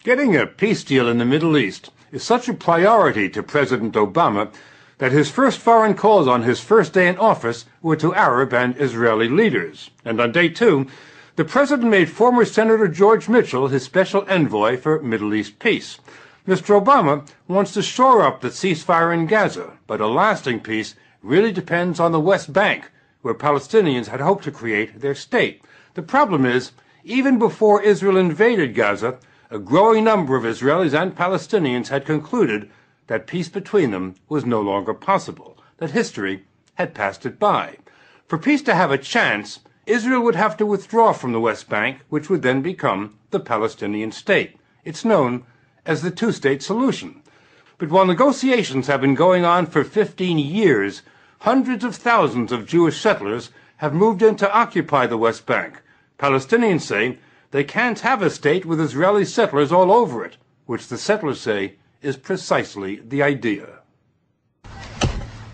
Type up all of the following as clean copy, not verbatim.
Getting a peace deal in the Middle East is such a priority to President Obama that his first foreign calls on his first day in office were to Arab and Israeli leaders. And on day 2, the president made former Senator George Mitchell his special envoy for Middle East peace. Mr. Obama wants to shore up the ceasefire in Gaza, but a lasting peace really depends on the West Bank, where Palestinians had hoped to create their state. The problem is, even before Israel invaded Gaza, a growing number of Israelis and Palestinians had concluded that peace between them was no longer possible, that history had passed it by. For peace to have a chance, Israel would have to withdraw from the West Bank, which would then become the Palestinian state. It's known as the two-state solution. But while negotiations have been going on for 15 years, hundreds of thousands of Jewish settlers have moved in to occupy the West Bank. Palestinians say they can't have a state with Israeli settlers all over it, which the settlers say is precisely the idea.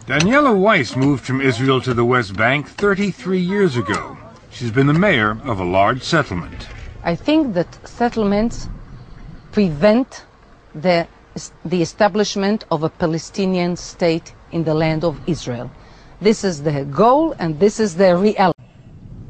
Daniela Weiss moved from Israel to the West Bank 33 years ago. She's been the mayor of a large settlement. I think that settlements prevent the establishment of a Palestinian state in the land of Israel. This is the goal and this is the reality.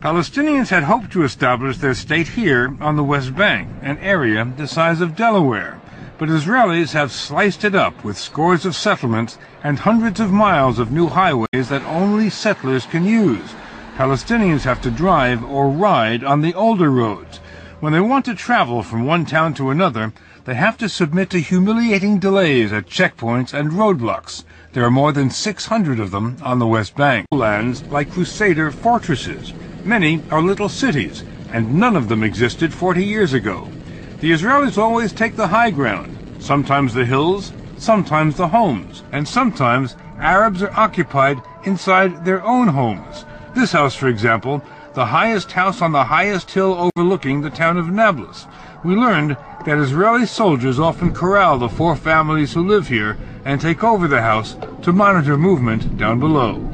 Palestinians had hoped to establish their state here on the West Bank, an area the size of Delaware. But Israelis have sliced it up with scores of settlements and hundreds of miles of new highways that only settlers can use. Palestinians have to drive or ride on the older roads. When they want to travel from one town to another, they have to submit to humiliating delays at checkpoints and roadblocks. There are more than 600 of them on the West Bank. Lands like Crusader fortresses. Many are little cities, and none of them existed 40 years ago. The Israelis always take the high ground, sometimes the hills, sometimes the homes, and sometimes Arabs are occupied inside their own homes. This house, for example, the highest house on the highest hill overlooking the town of Nablus. We learned that Israeli soldiers often corral the 4 families who live here and take over the house to monitor movement down below.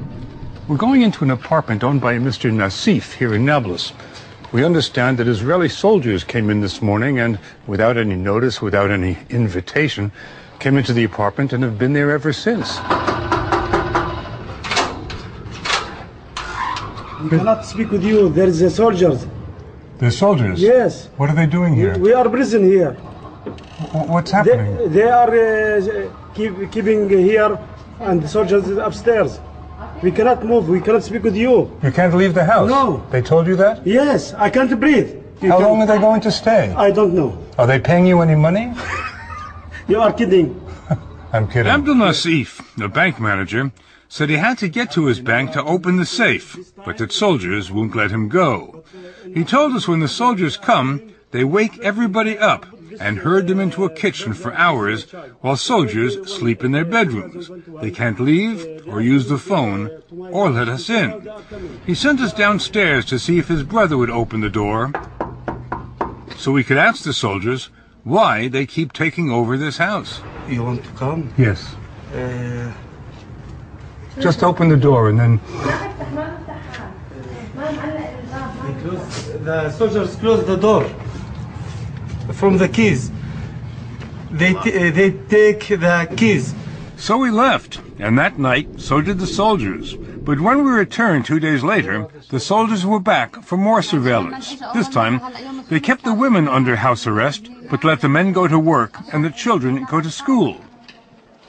We're going into an apartment owned by Mr. Nassif here in Nablus. We understand that Israeli soldiers came in this morning and, without any notice, without any invitation, came into the apartment and have been there ever since. We cannot speak with you. There is a soldiers. They're soldiers? Yes. What are they doing here? We are prison here. What's happening? They are keeping here, and the soldiers upstairs. We cannot move. We cannot speak with you. You can't leave the house? No. They told you that? Yes, I can't breathe. How long are they going to stay? I don't know. Are they paying you any money? You are kidding. I'm kidding. Abdul Nassif, the bank manager, said he had to get to his bank to open the safe, but that soldiers won't let him go. He told us when the soldiers come, they wake everybody up and herd them into a kitchen for hours while soldiers sleep in their bedrooms. They can't leave or use the phone or let us in. He sent us downstairs to see if his brother would open the door so we could ask the soldiers why they keep taking over this house. You want to come? Yes. Just open the door and then... The soldiers close the door from the keys. They take the keys. So we left, and that night, so did the soldiers. But when we returned 2 days later, the soldiers were back for more surveillance. This time, they kept the women under house arrest, but let the men go to work and the children go to school.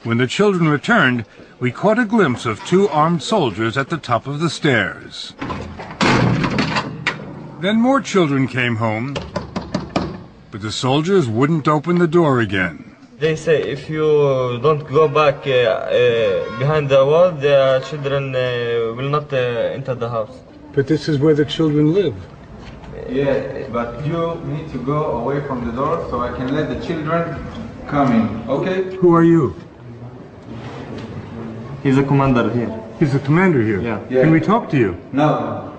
When the children returned, we caught a glimpse of 2 armed soldiers at the top of the stairs. Then more children came home, but the soldiers wouldn't open the door again. They say if you don't go back behind the wall, the children will not enter the house. But this is where the children live. Yeah, but you need to go away from the door so I can let the children come in, okay? Who are you? He's a commander here. He's the commander here? Yeah. Can we talk to you? No.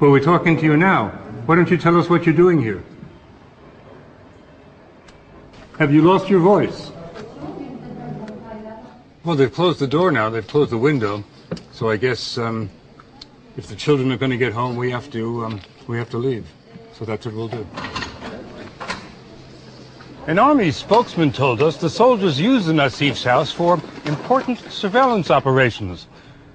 Well, we're talking to you now. Why don't you tell us what you're doing here? Have you lost your voice? Well, they've closed the door now. They've closed the window. So I guess if the children are going to get home, we have to leave. So that's what we'll do. An army spokesman told us the soldiers use the Nassif's house for important surveillance operations.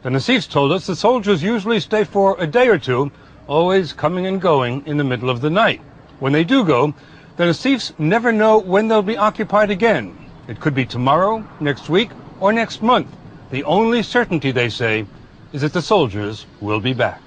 The Nassifs told us the soldiers usually stay for a day or two, always coming and going in the middle of the night. When they do go, the Nassifs never know when they'll be occupied again. It could be tomorrow, next week, or next month. The only certainty, they say, is that the soldiers will be back.